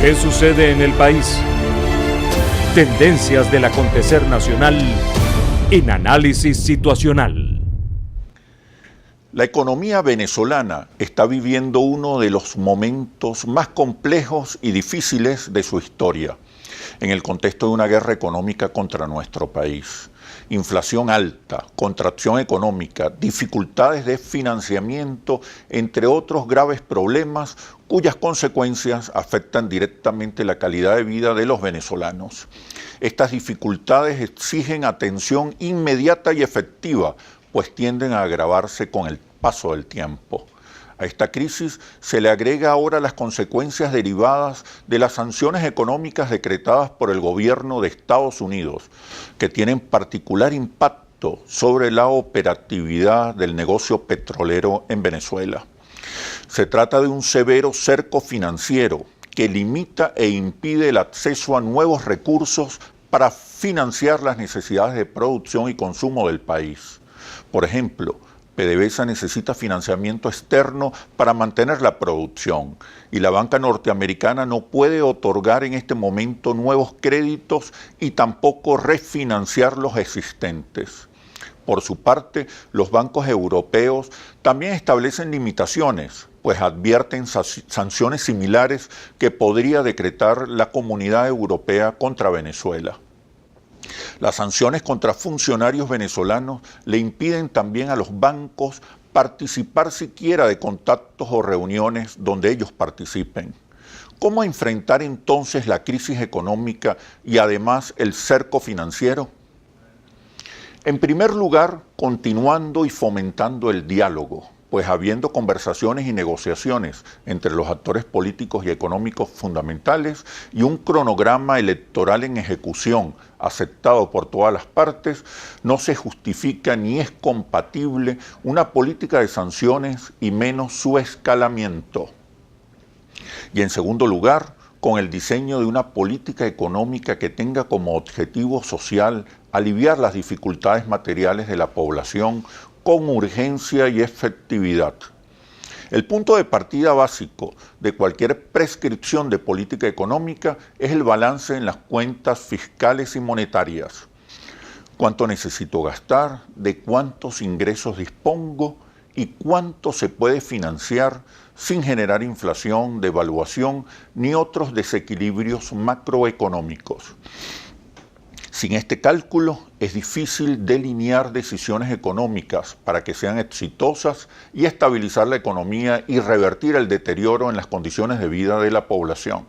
¿Qué sucede en el país? Tendencias del acontecer nacional en Análisis Situacional. La economía venezolana está viviendo uno de los momentos más complejos y difíciles de su historia, en el contexto de una guerra económica contra nuestro país. Inflación alta, contracción económica, dificultades de financiamiento, entre otros graves problemas cuyas consecuencias afectan directamente la calidad de vida de los venezolanos. Estas dificultades exigen atención inmediata y efectiva, pues tienden a agravarse con el paso del tiempo. A esta crisis se le agrega ahora las consecuencias derivadas de las sanciones económicas decretadas por el gobierno de Estados Unidos, que tienen particular impacto sobre la operatividad del negocio petrolero en Venezuela. Se trata de un severo cerco financiero que limita e impide el acceso a nuevos recursos para financiar las necesidades de producción y consumo del país. Por ejemplo, PDVSA necesita financiamiento externo para mantener la producción y la banca norteamericana no puede otorgar en este momento nuevos créditos y tampoco refinanciar los existentes. Por su parte, los bancos europeos también establecen limitaciones, pues advierten sanciones similares que podría decretar la Comunidad Europea contra Venezuela. Las sanciones contra funcionarios venezolanos le impiden también a los bancos participar siquiera de contactos o reuniones donde ellos participen. ¿Cómo enfrentar entonces la crisis económica y además el cerco financiero? En primer lugar, continuando y fomentando el diálogo, pues habiendo conversaciones y negociaciones entre los actores políticos y económicos fundamentales y un cronograma electoral en ejecución aceptado por todas las partes, no se justifica ni es compatible una política de sanciones y menos su escalamiento. Y en segundo lugar, con el diseño de una política económica que tenga como objetivo social aliviar las dificultades materiales de la población con urgencia y efectividad. El punto de partida básico de cualquier prescripción de política económica es el balance en las cuentas fiscales y monetarias. ¿Cuánto necesito gastar? ¿De cuántos ingresos dispongo? ¿Y cuánto se puede financiar sin generar inflación, devaluación ni otros desequilibrios macroeconómicos? Sin este cálculo es difícil delinear decisiones económicas para que sean exitosas y estabilizar la economía y revertir el deterioro en las condiciones de vida de la población.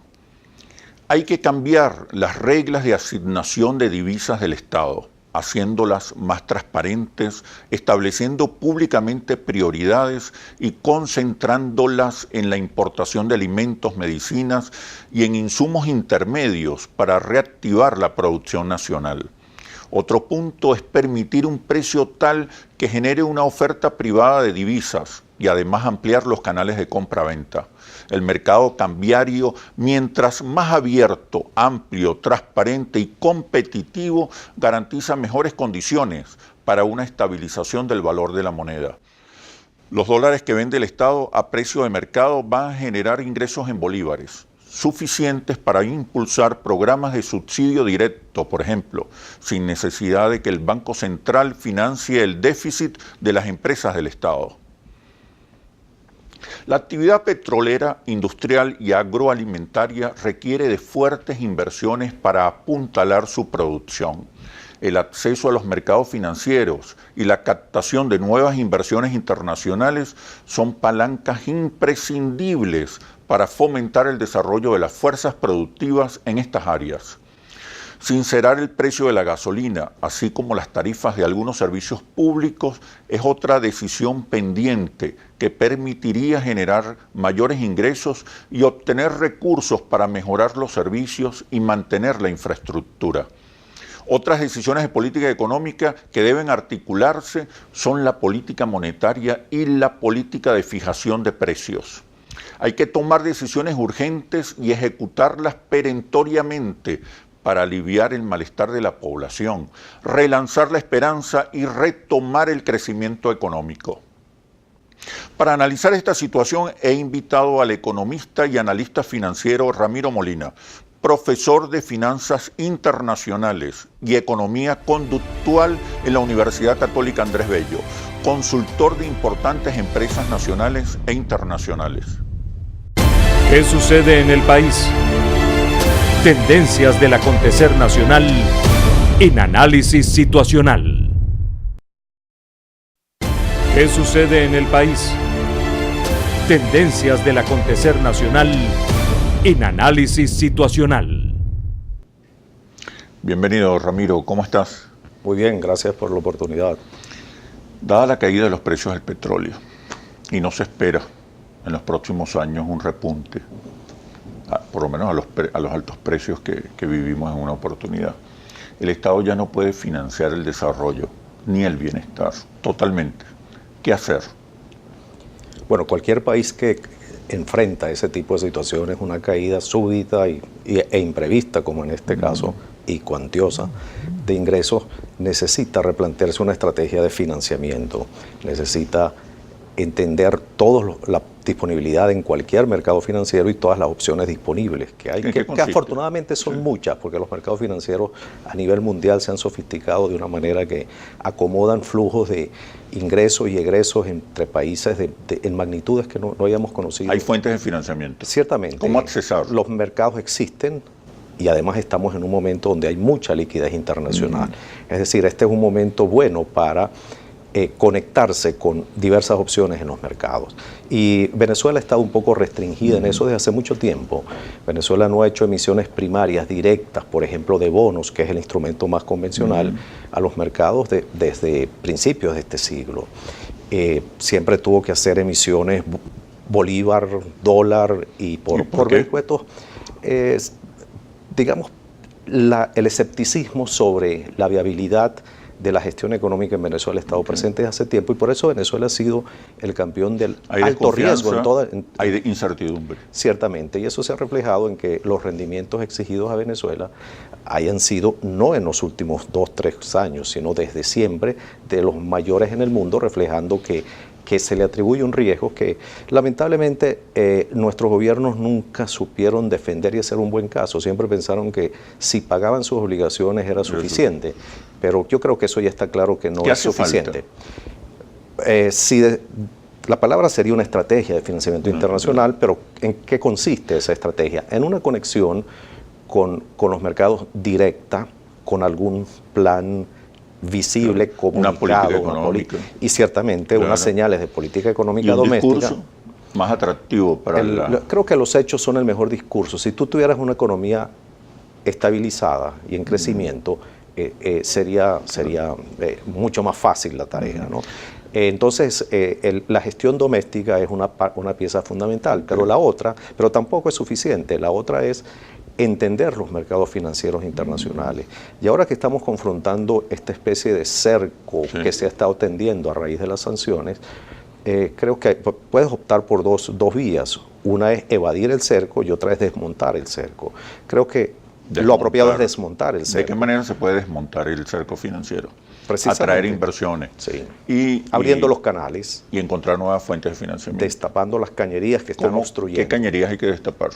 Hay que cambiar las reglas de asignación de divisas del Estado, haciéndolas más transparentes, estableciendo públicamente prioridades y concentrándolas en la importación de alimentos, medicinas y en insumos intermedios para reactivar la producción nacional. Otro punto es permitir un precio tal que genere una oferta privada de divisas y además ampliar los canales de compra-venta. El mercado cambiario, mientras más abierto, amplio, transparente y competitivo, garantiza mejores condiciones para una estabilización del valor de la moneda. Los dólares que vende el Estado a precio de mercado van a generar ingresos en bolívares, suficientes para impulsar programas de subsidio directo, por ejemplo, sin necesidad de que el Banco Central financie el déficit de las empresas del Estado. La actividad petrolera, industrial y agroalimentaria requiere de fuertes inversiones para apuntalar su producción. El acceso a los mercados financieros y la captación de nuevas inversiones internacionales son palancas imprescindibles para fomentar el desarrollo de las fuerzas productivas en estas áreas. Sincerar el precio de la gasolina, así como las tarifas de algunos servicios públicos, es otra decisión pendiente que permitiría generar mayores ingresos y obtener recursos para mejorar los servicios y mantener la infraestructura. Otras decisiones de política económica que deben articularse son la política monetaria y la política de fijación de precios. Hay que tomar decisiones urgentes y ejecutarlas perentoriamente para aliviar el malestar de la población, relanzar la esperanza y retomar el crecimiento económico. Para analizar esta situación he invitado al economista y analista financiero Ramiro Molina, profesor de Finanzas Internacionales y Economía Conductual en la Universidad Católica Andrés Bello, consultor de importantes empresas nacionales e internacionales. ¿Qué sucede en el país? Tendencias del acontecer nacional en análisis situacional. ¿Qué sucede en el país? Tendencias del acontecer nacional en análisis situacional. Bienvenido, Ramiro, ¿cómo estás? Muy bien, gracias por la oportunidad. Dada la caída de los precios del petróleo, y no se espera en los próximos años un repunte, por lo menos a los altos precios que vivimos en una oportunidad, el Estado ya no puede financiar el desarrollo ni el bienestar totalmente. ¿Qué hacer? Bueno, cualquier país que enfrenta ese tipo de situaciones, una caída súbita e imprevista, como en este caso, y cuantiosa, de ingresos, necesita replantearse una estrategia de financiamiento, necesita entender toda la disponibilidad en cualquier mercado financiero y todas las opciones disponibles que hay, que afortunadamente son muchas, porque los mercados financieros a nivel mundial se han sofisticado de una manera que acomodan flujos de ingresos y egresos entre países en magnitudes que no hayamos conocido. Hay fuentes de financiamiento. Ciertamente. ¿Cómo accesar? Los mercados existen y además estamos en un momento donde hay mucha liquidez internacional. Es decir, este es un momento bueno para conectarse con diversas opciones en los mercados. Y Venezuela ha estado un poco restringida en eso desde hace mucho tiempo. Venezuela no ha hecho emisiones primarias directas, por ejemplo, de bonos, que es el instrumento más convencional, a los mercados desde principios de este siglo. Siempre tuvo que hacer emisiones bolívar, dólar y por vericuetos. Digamos, el escepticismo sobre la viabilidad de la gestión económica en Venezuela ha estado presente desde hace tiempo y por eso Venezuela ha sido el campeón del alto riesgo en toda... Hay de incertidumbre. Ciertamente, y eso se ha reflejado en que los rendimientos exigidos a Venezuela hayan sido, no en los últimos 2, 3 años, sino desde siempre, de los mayores en el mundo, reflejando que se le atribuye un riesgo que lamentablemente nuestros gobiernos nunca supieron defender y hacer un buen caso. Siempre pensaron que si pagaban sus obligaciones era suficiente, pero yo creo que eso ya está claro que no es suficiente. La palabra sería una estrategia de financiamiento internacional, pero ¿en qué consiste esa estrategia? En una conexión con los mercados directa, con algún plan visible, comunicado, una política y ciertamente unas señales de política económica doméstica. Discurso más atractivo para Creo que los hechos son el mejor discurso. Si tú tuvieras una economía estabilizada y en crecimiento, sería mucho más fácil la tarea, ¿no? Entonces, la gestión doméstica es una pieza fundamental, pero tampoco es suficiente. La otra es entender los mercados financieros internacionales. Y ahora que estamos confrontando esta especie de cerco que se ha estado tendiendo a raíz de las sanciones, creo que puedes optar por dos vías. Una es evadir el cerco y otra es desmontar el cerco. Creo que lo apropiado es desmontar el cerco. ¿De qué manera se puede desmontar el cerco financiero? Atraer inversiones. Sí. Y abriendo los canales. Y encontrar nuevas fuentes de financiamiento. Destapando las cañerías que están obstruyendo. ¿Qué cañerías hay que destapar?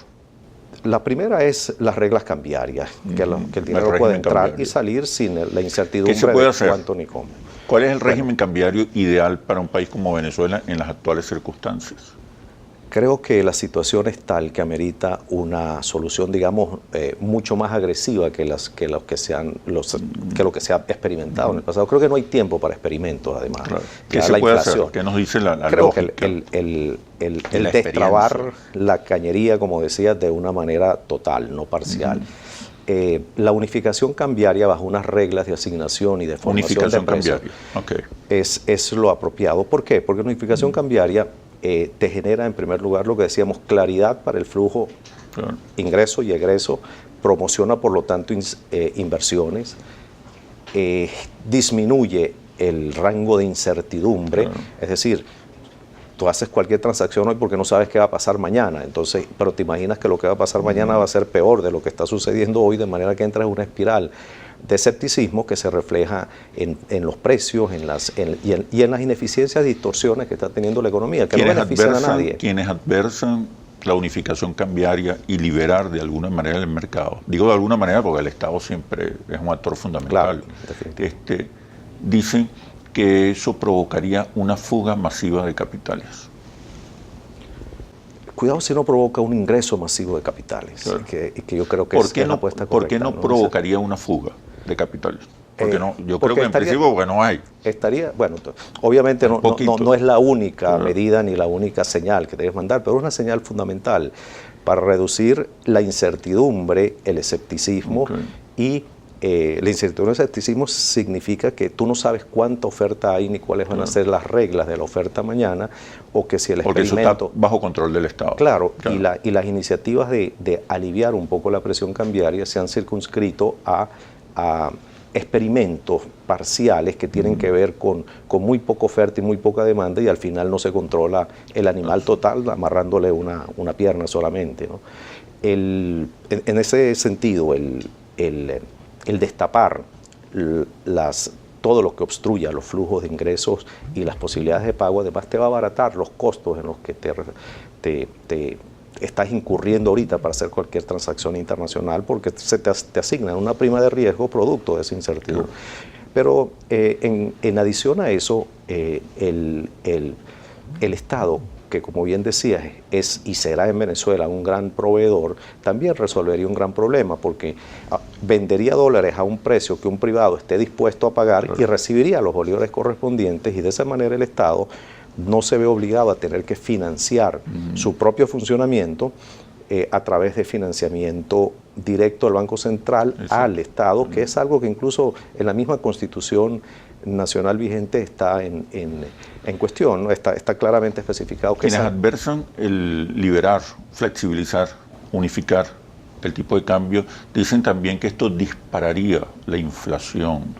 La primera es las reglas cambiarias, que el dinero puede entrar y salir sin la incertidumbre de cuánto ni cómo. ¿Cuál es el régimen cambiario ideal para un país como Venezuela en las actuales circunstancias? Creo que la situación es tal que amerita una solución, digamos, mucho más agresiva que lo que se ha experimentado en el pasado. Creo que no hay tiempo para experimentos, además. Claro. ¿Qué se puede hacer? ¿Qué nos dice la lógica? Creo que el destrabar la cañería, como decía, de una manera total, no parcial. La unificación cambiaria bajo unas reglas de asignación y de formación de precios es lo apropiado. ¿Por qué? Porque la unificación cambiaria te genera, en primer lugar, lo que decíamos, claridad para el flujo, ingreso y egreso, promociona, por lo tanto, inversiones, disminuye el rango de incertidumbre, es decir, tú haces cualquier transacción hoy porque no sabes qué va a pasar mañana, entonces, pero te imaginas que lo que va a pasar mañana va a ser peor de lo que está sucediendo hoy, de manera que entras en una espiral de escepticismo que se refleja en los precios y en las ineficiencias y distorsiones que está teniendo la economía, que no benefician a nadie. Quienes adversan la unificación cambiaria y liberar de alguna manera el mercado, digo de alguna manera porque el Estado siempre es un actor fundamental, claro, dicen que eso provocaría una fuga masiva de capitales. Cuidado si no provoca un ingreso masivo de capitales, claro. que yo creo que es la apuesta correcta. ¿Por qué no provocaría una fuga de capitales? Porque yo creo que en principio porque no hay. Bueno, obviamente no es la única medida ni la única señal que debes mandar, pero es una señal fundamental para reducir la incertidumbre, el escepticismo y la incertidumbre y el escepticismo significa que tú no sabes cuánta oferta hay ni cuáles van a ser las reglas de la oferta mañana, o que si el experimento... Porque eso está bajo control del Estado. Claro. Y las iniciativas de aliviar un poco la presión cambiaria se han circunscrito a experimentos parciales que tienen que ver con muy poca oferta y muy poca demanda, y al final no se controla el animal total amarrándole una pierna solamente, ¿no? En ese sentido, el destapar todo lo que obstruya los flujos de ingresos y las posibilidades de pago, además te va a abaratar los costos en los que te estás incurriendo ahorita para hacer cualquier transacción internacional, porque se te asigna una prima de riesgo producto de esa incertidumbre. Pero en adición a eso, el Estado, que como bien decías es y será en Venezuela un gran proveedor, también resolvería un gran problema, porque vendería dólares a un precio que un privado esté dispuesto a pagar y recibiría los bolívares correspondientes, y de esa manera el Estado no se ve obligado a tener que financiar su propio funcionamiento a través de financiamiento directo del Banco Central al Estado, que es algo que incluso en la misma Constitución nacional vigente está en cuestión, ¿no? Está claramente especificado. Quienes adversan el liberar, flexibilizar, unificar el tipo de cambio, dicen también que esto dispararía la inflación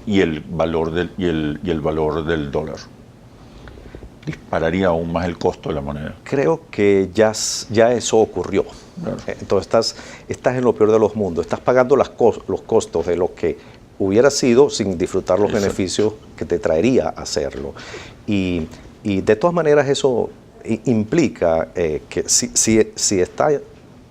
y el valor del dólar. Dispararía aún más el costo de la moneda. Creo que ya eso ocurrió. Claro. Entonces estás en lo peor de los mundos. Estás pagando los costos de lo que hubiera sido sin disfrutar los beneficios que te traería hacerlo. Y de todas maneras eso implica que si está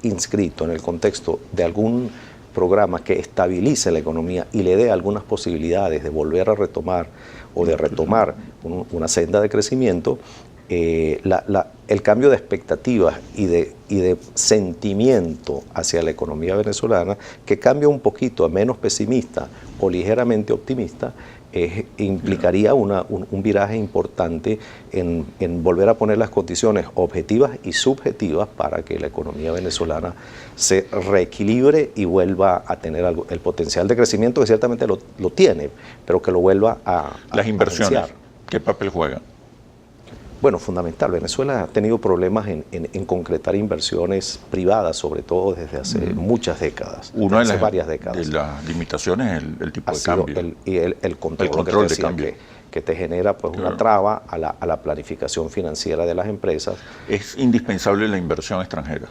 inscrito en el contexto de algún programa que estabilice la economía y le dé algunas posibilidades de volver a retomar o de retomar una senda de crecimiento, el cambio de expectativas y de sentimiento hacia la economía venezolana, que cambia un poquito a menos pesimista o ligeramente optimista, implicaría un viraje importante en volver a poner las condiciones objetivas y subjetivas para que la economía venezolana se reequilibre y vuelva a tener el potencial de crecimiento que ciertamente lo tiene, pero que lo vuelva a las inversiones, potenciar. ¿Qué papel juegan? Bueno, fundamental. Venezuela ha tenido problemas en concretar inversiones privadas, sobre todo desde hace muchas décadas. Una de varias décadas. De las limitaciones es el tipo de cambio. El control de cambio. Que te genera pues una traba a la planificación financiera de las empresas. Es indispensable la inversión extranjera.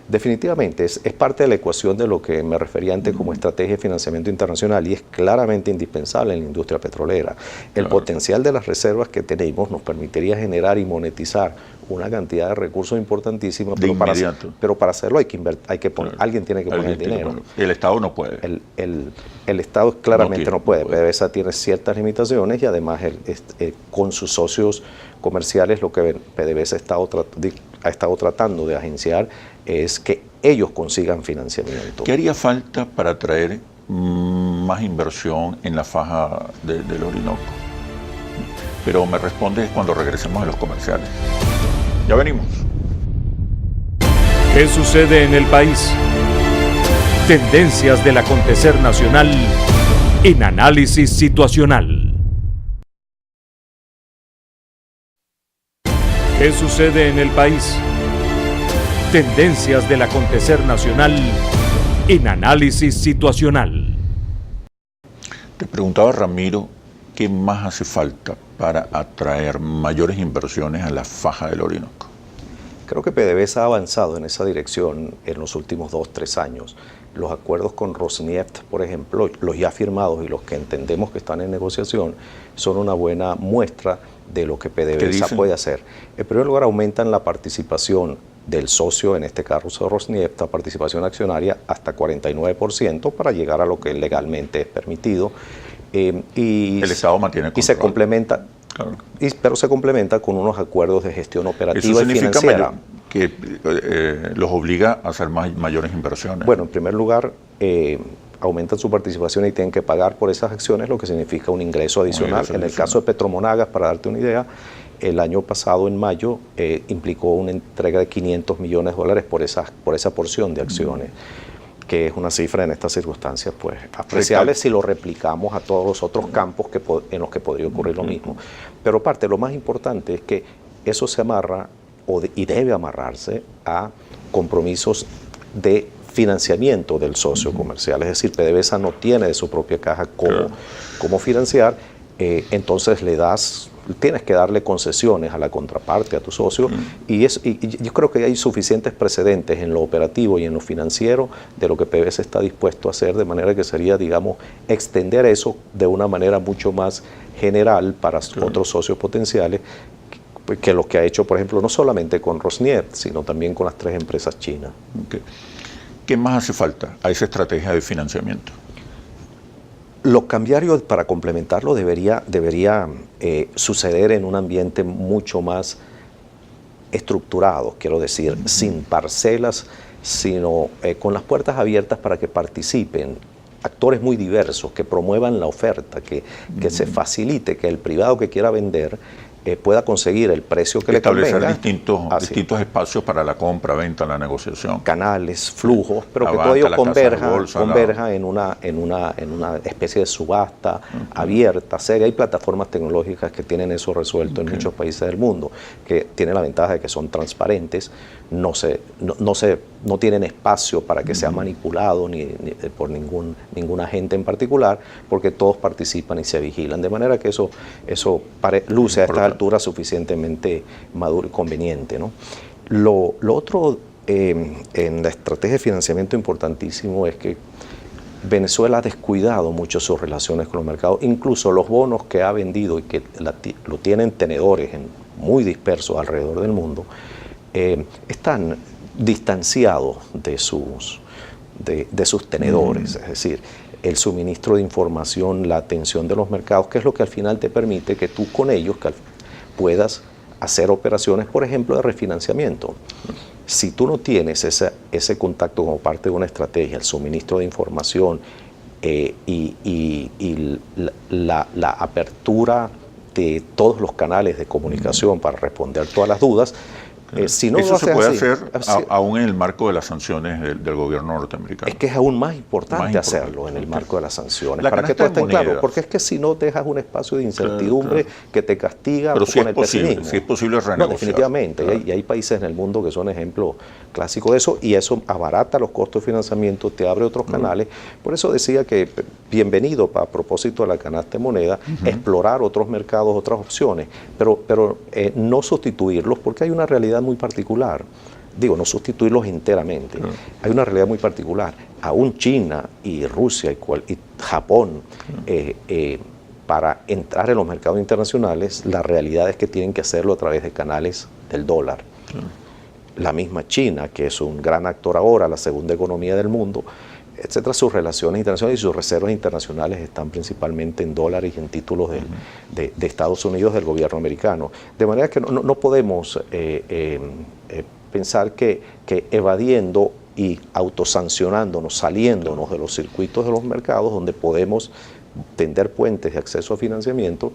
Definitivamente, es parte de la ecuación de lo que me refería antes como estrategia de financiamiento internacional, y es claramente indispensable en la industria petrolera. El potencial de las reservas que tenemos nos permitiría generar y monetizar una cantidad de recursos importantísima, pero para hacerlo alguien tiene que poner dinero. El Estado no puede. El Estado claramente no puede. PDVSA tiene ciertas limitaciones, y además con sus socios comerciales lo que PDVSA ha estado tratando de agenciar es que ellos consigan financiamiento. ¿Qué haría falta para atraer más inversión en la faja del Orinoco? Pero me respondes cuando regresemos a los comerciales. Ya venimos. ¿Qué sucede en el país? Tendencias del acontecer nacional en Análisis Situacional. ¿Qué sucede en el país? Tendencias del acontecer nacional en Análisis Situacional. Te preguntaba, Ramiro, ¿qué más hace falta para atraer mayores inversiones a la faja del Orinoco? Creo que PDVSA ha avanzado en esa dirección en los últimos 2-3 años. los acuerdos con Rosneft, por ejemplo, los ya firmados y los que entendemos que están en negociación, son una buena muestra de lo que PDVSA puede hacer. En primer lugar, aumentan la participación del socio, en este caso Rosneft, la participación accionaria hasta 49% para llegar a lo que legalmente es permitido. Y el Estado mantiene control. Y se complementa, claro. Pero se complementa con unos acuerdos de gestión operativa y financiera. Que los obliga a hacer mayores inversiones. Bueno, en primer lugar, aumentan su participación y tienen que pagar por esas acciones, lo que significa un ingreso adicional. En el caso de Petromonagas, para darte una idea, el año pasado, en mayo, implicó una entrega de $500 millones por esa porción de acciones, que es una cifra en estas circunstancias pues apreciable si lo replicamos a todos los otros campos en los que podría ocurrir lo mismo. Pero aparte, lo más importante es que eso se amarra y debe amarrarse a compromisos de financiamiento del socio comercial. Es decir, PDVSA no tiene de su propia caja cómo financiar, entonces tienes que darle concesiones a la contraparte, a tu socio, y yo creo que hay suficientes precedentes en lo operativo y en lo financiero de lo que PDVSA está dispuesto a hacer, de manera que sería, digamos, extender eso de una manera mucho más general para otros socios potenciales, que lo que ha hecho, por ejemplo, no solamente con Rosneft, sino también con las 3 empresas chinas. Okay. ¿Qué más hace falta a esa estrategia de financiamiento? Lo cambiario, para complementarlo, debería suceder en un ambiente mucho más estructurado, quiero decir, sin parcelas, sino con las puertas abiertas para que participen actores muy diversos, que promuevan la oferta, que se facilite que el privado que quiera vender pueda conseguir el precio que le convenga. Establecer distintos espacios para la compra, venta, la negociación. Canales, flujos, pero que todo ello converja en una especie de subasta abierta, seria. Hay plataformas tecnológicas que tienen eso resuelto en muchos países del mundo, que tienen la ventaja de que son transparentes, no tienen espacio para que sea manipulado ni por ningún agente en particular, porque todos participan y se vigilan, de manera que eso luce a estas alturas suficientemente maduro y conveniente, ¿no? Lo otro en la estrategia de financiamiento importantísimo es que Venezuela ha descuidado mucho sus relaciones con los mercados, incluso los bonos que ha vendido y que lo tienen tenedores muy dispersos alrededor del mundo, están distanciados de sus tenedores, es decir, el suministro de información, la atención de los mercados, que es lo que al final te permite que tú con ellos puedas hacer operaciones, por ejemplo, de refinanciamiento. Si tú no tienes ese contacto como parte de una estrategia, el suministro de información y la apertura de todos los canales de comunicación para responder todas las dudas, si no eso se puede hacer aún en el marco de las sanciones del gobierno norteamericano. Es que es aún más importante hacerlo en el marco de las sanciones, para que todo esté claro, porque es que si no dejas un espacio de incertidumbre que te castiga con el pesimismo. Si es posible renegociar. No, definitivamente, y hay países en el mundo que son ejemplos clásicos de eso, y eso abarata los costos de financiamiento, te abre otros canales. Por eso decía que bienvenido, a propósito de la canasta de moneda, explorar otros mercados, otras opciones, pero no sustituirlos, porque hay una realidad muy particular. Digo, no sustituirlos enteramente. Hay una realidad muy particular. Aún China y Rusia y Japón, para entrar en los mercados internacionales, la realidad es que tienen que hacerlo a través de canales del dólar. La misma China, que es un gran actor ahora, la segunda economía del mundo, etcétera, sus relaciones internacionales y sus reservas internacionales están principalmente en dólares y en títulos de Estados Unidos, del gobierno americano. De manera que no podemos pensar que evadiendo y autosancionándonos, saliéndonos de los circuitos de los mercados donde podemos tender puentes de acceso a financiamiento,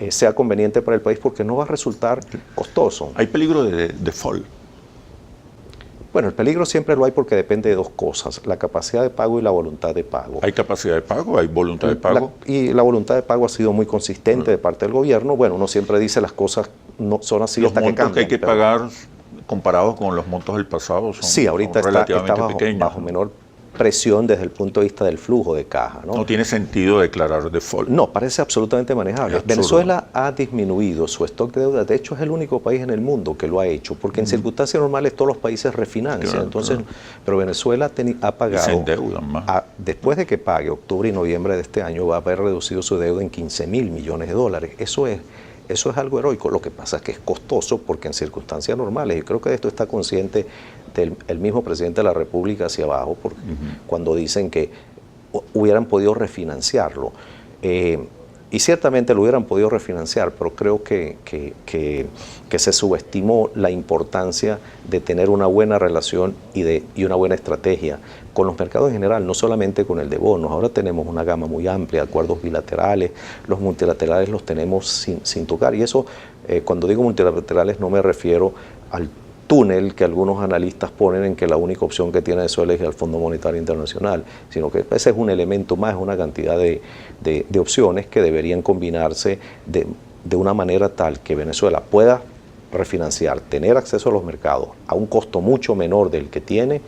sea conveniente para el país, porque no va a resultar costoso. ¿Hay peligro de default? Bueno, el peligro siempre lo hay porque depende de dos cosas, la capacidad de pago y la voluntad de pago. ¿Hay capacidad de pago? ¿Hay voluntad de pago? Y la voluntad de pago ha sido muy consistente de parte del gobierno. Bueno, uno siempre dice las cosas no son así hasta que cambian. Los montos que hay que pagar comparados con los montos del pasado son, sí, ahorita son relativamente está pequeños. bajo menor presión desde el punto de vista del flujo de caja, ¿no? No tiene sentido declarar default. No, parece absolutamente manejable. Absurdo. Venezuela ha disminuido su stock de deuda. De hecho, es el único país en el mundo que lo ha hecho, porque en circunstancias normales todos los países refinancian. Claro, Entonces, claro. Pero Venezuela ha pagado. Y se endeudan más. Después de que pague octubre y noviembre de este año, va a haber reducido su deuda en 15.000 millones de dólares. Eso es algo heroico. Lo que pasa es que es costoso porque en circunstancias normales, y creo que de esto está consciente el mismo presidente de la República hacia abajo, porque cuando dicen que hubieran podido refinanciarlo. Y ciertamente lo hubieran podido refinanciar, pero creo que se subestimó la importancia de tener una buena relación y una buena estrategia con los mercados en general, no solamente con el de bonos. Ahora tenemos una gama muy amplia de acuerdos bilaterales, los multilaterales los tenemos sin tocar. Y eso, cuando digo multilaterales, no me refiero al túnel que algunos analistas ponen en que la única opción que tiene Venezuela es ir al Fondo Monetario Internacional, sino que ese es un elemento más, una cantidad de opciones que deberían combinarse de una manera tal que Venezuela pueda refinanciar, tener acceso a los mercados a un costo mucho menor del que tiene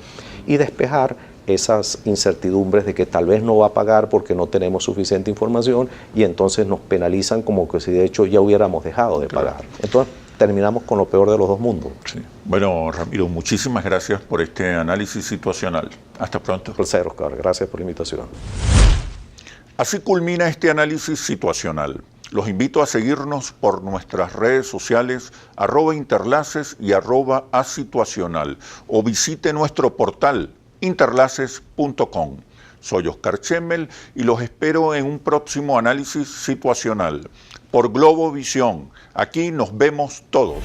y despejar esas incertidumbres de que tal vez no va a pagar porque no tenemos suficiente información y entonces nos penalizan como que si de hecho ya hubiéramos dejado de pagar. Entonces terminamos con lo peor de los dos mundos. Sí. Bueno, Ramiro, muchísimas gracias por este análisis situacional. Hasta pronto. Un placer, Oscar. Gracias por la invitación. Así culmina este análisis situacional. Los invito a seguirnos por nuestras redes sociales @interlaces y @asituacional o visite nuestro portal interlaces.com. Soy Oscar Chemmel y los espero en un próximo análisis situacional por Globovisión. Aquí nos vemos todos.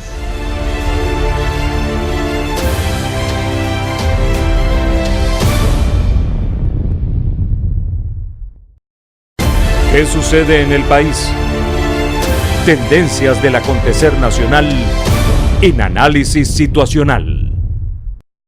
¿Qué sucede en el país? Tendencias del acontecer nacional en Análisis Situacional.